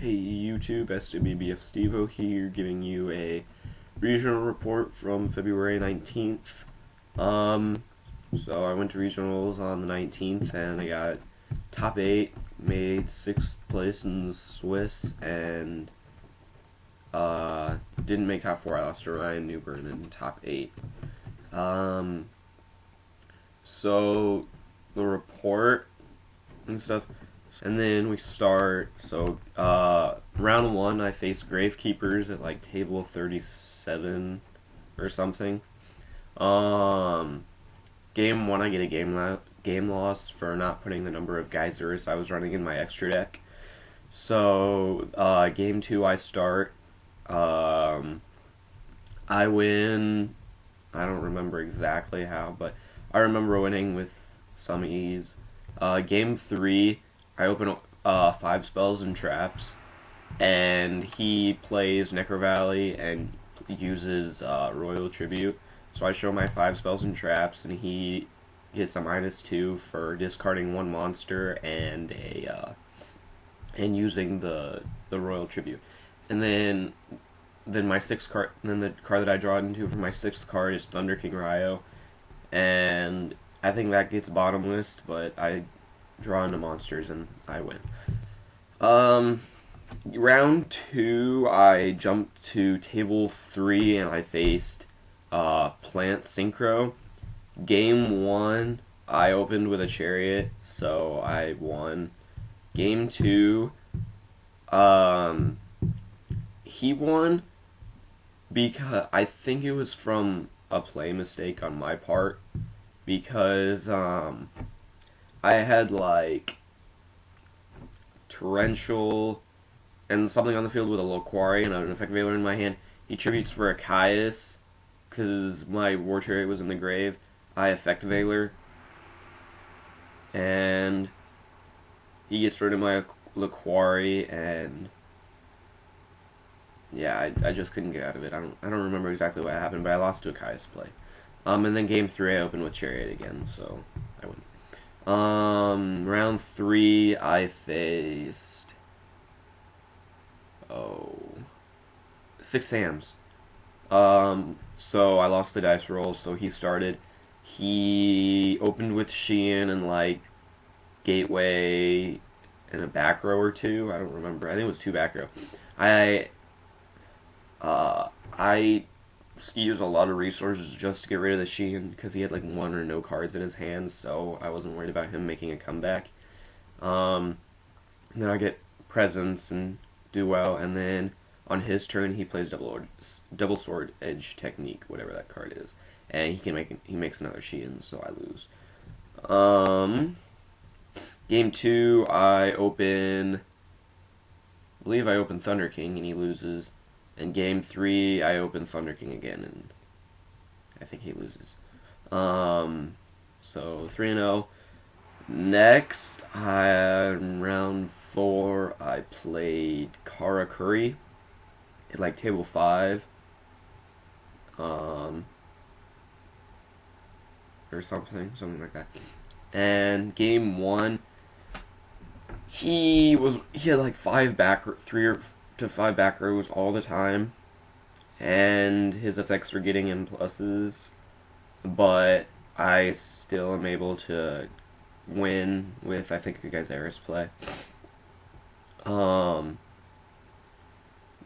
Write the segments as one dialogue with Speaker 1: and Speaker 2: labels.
Speaker 1: Hey YouTube, Swbfstevo here, giving you a regional report from February 19th. So I went to regionals on the 19th and I got top 8, made 6th place in the Swiss, and didn't make top 4. I lost to Ryan Newburn in top 8. So the report and stuff. And then we start, so, round 1, I faced Gravekeepers at, like, table 37 or something. Game 1, I get a game loss for not putting the number of geysers I was running in my extra deck. So, game 2, I start, I win, I don't remember exactly how, but I remember winning with some ease. Game 3, I open 5 spells and traps, and he plays Necro Valley and uses Royal Tribute. So I show my 5 spells and traps, and he gets a -2 for discarding 1 monster and and using the Royal Tribute. And then my 6th card, then the card that I draw into for my 6th card is Thunder King Ryo, and I think that gets bottom list, but I draw into monsters and I win. Round 2, I jumped to table 3 and I faced Plant Synchro. Game 1, I opened with a Chariot, so I won. Game 2, he won because I think it was from a play mistake on my part, because I had, like, Torrential and something on the field with a Loquari and an Effect Veiler in my hand. He tributes for a Caius, because my War Chariot was in the grave. I Effect Veiler, and he gets rid of my Loquari, and yeah, I just couldn't get out of it. I don't remember exactly what happened, but I lost to a Caius play. And then game 3, I opened with Chariot again, so I win. Round 3, I faced 6 Sams. So I lost the dice roll, so he started. He opened with Sheehan and, like, Gateway and a back row or 2. I don't remember. I think it was 2 back row. I used a lot of resources just to get rid of the Sheehan, because he had like 1 or no cards in his hands, so I wasn't worried about him making a comeback. And then I get presents and do well, and then on his turn he plays double sword edge technique, whatever that card is, and he makes another Sheehan, so I lose. Game 2, I believe I open Thunder King and he loses. And game 3, I open Thunder King again, and I think he loses. So 3-0. Next, round 4, I played Karakuri at, like, table 5. Or something like that. And game 1, he had like 3 to 5 back rows all the time, and his effects were getting in pluses, but I still am able to win with, I think, a Geyseris play.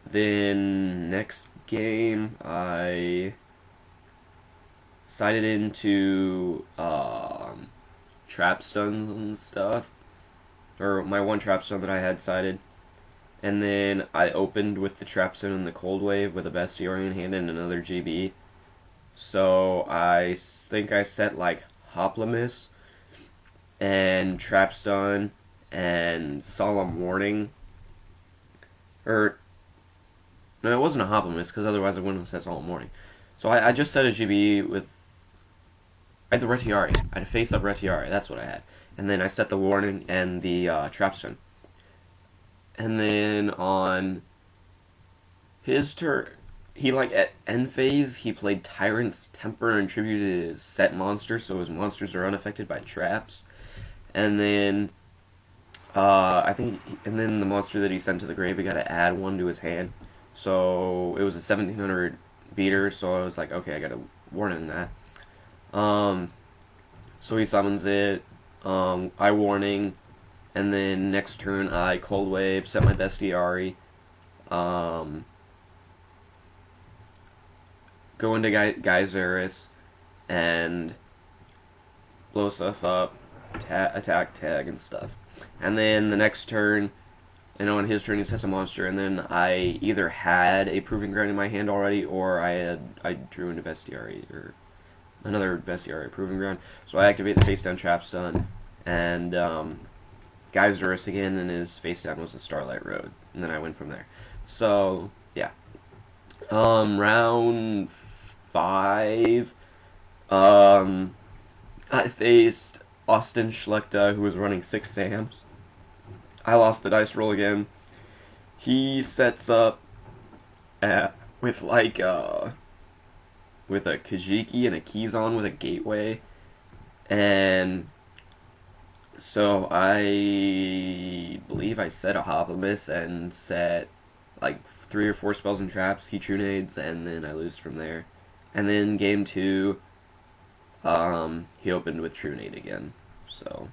Speaker 1: Then next game, I sided into trap stuns and stuff, or my 1 trap stun that I had sided. And then I opened with the Trap Stone and the Cold Wave with a Bestiarian in hand and another GB. So I think I set, like, Hoplamis and Trap Stun and Solemn Warning. No, it wasn't a Hoplamis, because otherwise I wouldn't have set Solemn Warning. So I just set a GB with... I had the Retiari. I had a face-up Retiari, that's what I had. And then I set the Warning and the Trap Stun. And then on his turn, he, like, at end phase, he played Tyrant's Temper and tributed his set monster, so his monsters are unaffected by traps. And then I think, and then the monster that he sent to the grave, he got to add one to his hand. So it was a 1700 beater. So I was like, okay, I got to warn him that. Um, so he summons it. I warning, and then next turn I cold wave, set my bestiary. Um, go into Geyseris and blow stuff up, attack, tag, and stuff. And then the next turn, on his turn he sets a monster, and then I either had a Proving Ground in my hand already, or I drew into Bestiary, or another Bestiary Proving Ground. So I activate the face down trap stun, and Geyserus again, and his face down was a Starlight Road, and then I went from there. So yeah. Round 5. I faced Austin Schlechter, who was running 6 Sams. I lost the dice roll again. He sets up with like with a Kajiki and a Keyzon with a Gateway, and so I believe I set a Hoplimus and set like 3 or 4 spells and traps. He Trunades, and then I lose from there. And then game 2, he opened with Trunade again. So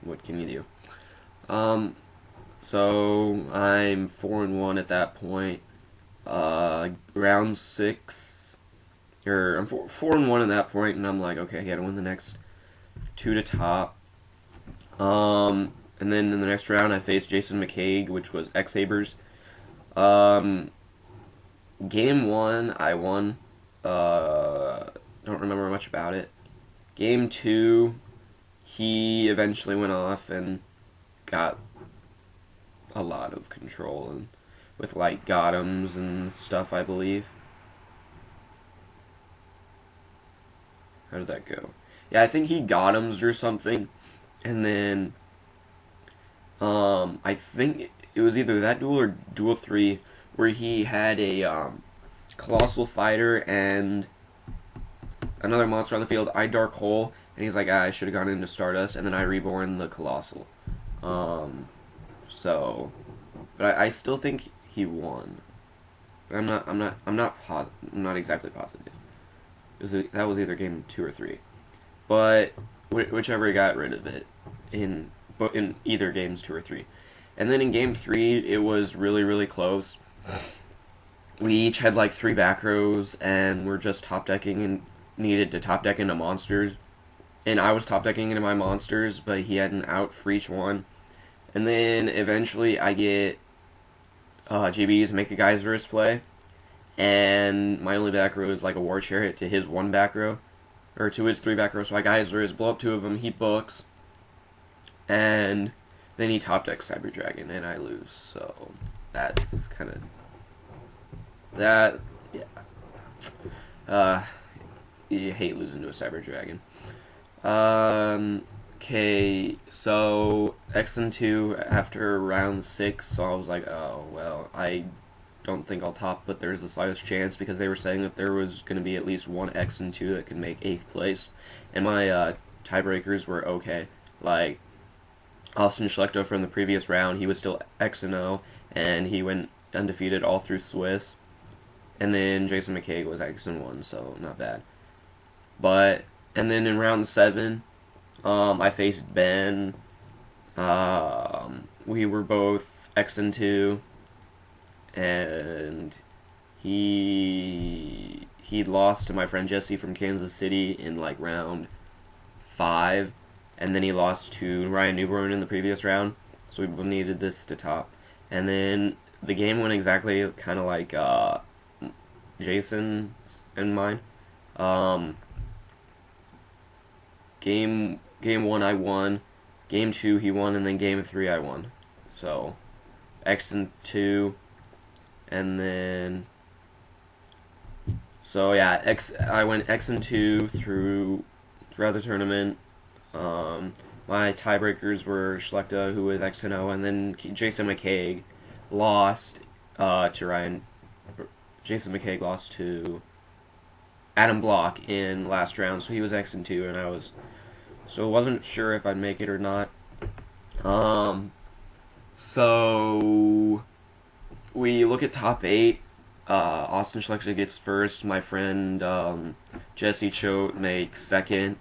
Speaker 1: what can you do? So I'm 4-1 at that point. Round 6, or I'm 4-1 at that point, and I'm like, okay, I gotta win the next 2 to top. And then in the next round, I faced Jason McCaig, which was X-Sabers. Game 1, I won. Don't remember much about it. Game 2, he eventually went off and got a lot of control, and with like Gotham's and stuff, I believe. How did that go? Yeah, I think he Gotham's or something, and then I think it was either that duel or Duel 3 where he had a Colossal Fighter and another monster on the field, I Dark Hole, and he's like, I should have gone into Stardust, and then I reborn the Colossal. So, but I still think he won. I'm not exactly positive. That was either game 2 or 3, but whichever got rid of it in either games 2 or 3. And then in game 3, it was really close. We each had like 3 back rows, and we're just top decking and needed to top deck into monsters. And I was top decking into my monsters, but he had an out for each one. And then eventually I get GB's Make a Geyser's play, and my only back row is like a War Chariot to his 1 back row, or to his 3 back row. So I Geyser's, blow up 2 of them, he books, and then he top decks Cyber Dragon, and I lose. So that's kind of that. Yeah. You hate losing to a Cyber Dragon. Okay, so X&2 after round 6, so I was like, oh, well, I don't think I'll top, but there's the slightest chance, because they were saying that there was going to be at least one X&2 that could make 8th place, and my tiebreakers were okay. Like, Austin Schlechter from the previous round, he was still X&0, and he went undefeated all through Swiss, and then Jason McCaig was X&1, so not bad. But, and then in round 7, I faced Ben. We were both X&2, and he lost to my friend Jesse from Kansas City in like round 5, and then he lost to Ryan Newborn in the previous round, so we needed this to top. And then the game went exactly kind of like Jason's and mine. Game 1 I won, game 2 he won, and then game 3 I won. So X&2, and then so yeah, I went X&2 throughout the tournament. My tiebreakers were Schlechter, who was X&0, and then Jason McCaig lost to Ryan. Jason McCaig lost to Adam Block in last round, so he was X&2, and I was, so I wasn't sure if I'd make it or not. So we look at top 8. Austin Schlechter gets first. My friend Jesse Choate makes second,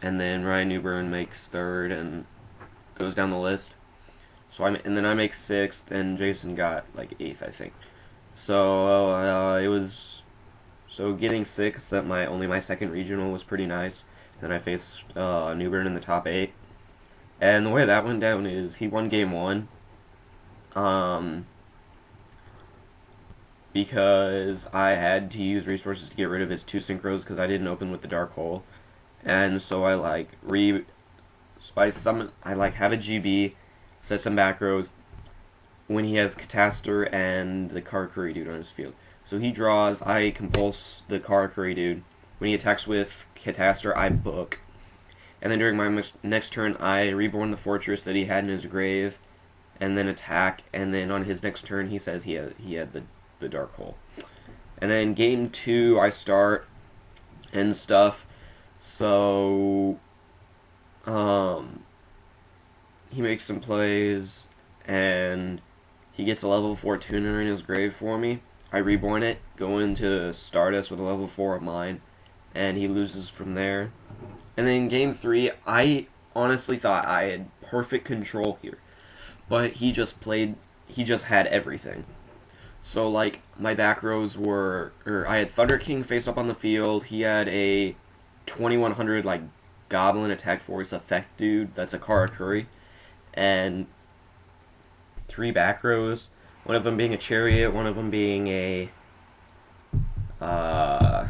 Speaker 1: and then Ryan Newburn makes third, and goes down the list. And then I make sixth, and Jason got like eighth, I think. So it was getting sixth at my second regional was pretty nice. Then I faced Newburn in the top 8, and the way that went down is he won game 1. Because I had to use resources to get rid of his 2 synchros because I didn't open with the dark hole, and so I have a GB, set some back rows when he has Catastor and the Karakuri dude on his field. So he draws, I compulse the Karakuri dude. When he attacks with Catastor, I book. And then during my next turn, I reborn the fortress that he had in his grave, and then attack. And then on his next turn, he says he had the dark hole. And then game 2, I start and stuff. So he makes some plays, and he gets a level 4 tuner in his grave for me. I reborn it, go into Stardust with a level 4 of mine, and he loses from there. And then in game 3, I honestly thought I had perfect control here, but he just had everything. So like my back rows I had Thunder King face up on the field. He had a 2100 like Goblin attack force effect dude. That's a Karakuri, and 3 back rows. One of them being a Chariot, one of them being a I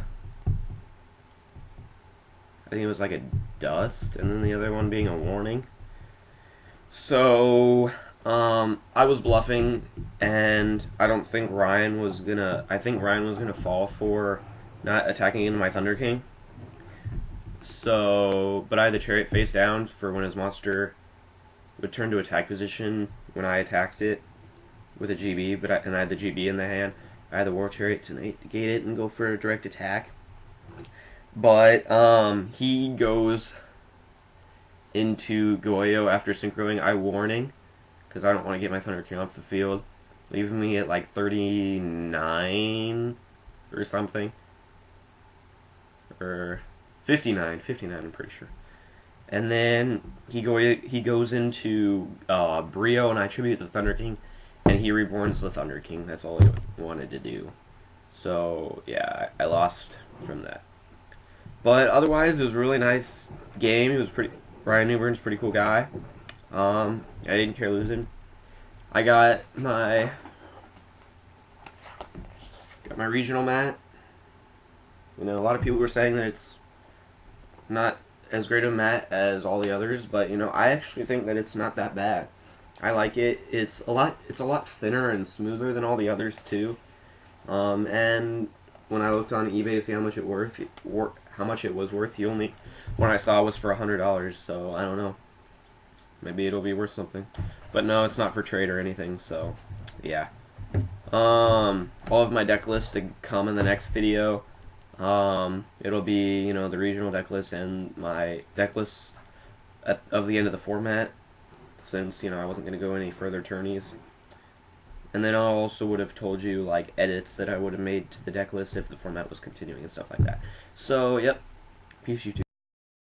Speaker 1: think it was like a Dust, and then the other one being a Warning. So I was bluffing, and I think Ryan was gonna fall for not attacking into my Thunder King. So, but I had the Chariot face down for when his monster would turn to attack position when I attacked it with a GB, and I had the GB in the hand. I had the War Chariot to negate it and go for a direct attack. But he goes into Goyo after synchroing. I warning, because I don't want to get my Thunder King off the field, leaving me at like 39 or something, or 59, I'm pretty sure. And then he goes into Brio, and I tribute the Thunder King, and he reborns the Thunder King. That's all he wanted to do. So yeah, I lost from that. But otherwise, it was a really nice game. It was Ryan Newburn's a pretty cool guy. I didn't care losing. I got my regional mat. You know, a lot of people were saying that it's not as great a mat as all the others, but you know, I actually think that it's not that bad. I like it. It's a lot thinner and smoother than all the others too. And when I looked on eBay to see how much it was worth, the only one I saw was for $100. So I don't know. Maybe it'll be worth something. But no, it's not for trade or anything. So yeah. All of my deck lists to come in the next video. It'll be, you know, the regional deck list and my deck list of the end of the format, since, you know, I wasn't going to go any further tourneys. And then I also would have told you, like, edits that I would have made to the deck list if the format was continuing and stuff like that. So, yep. Peace, YouTube.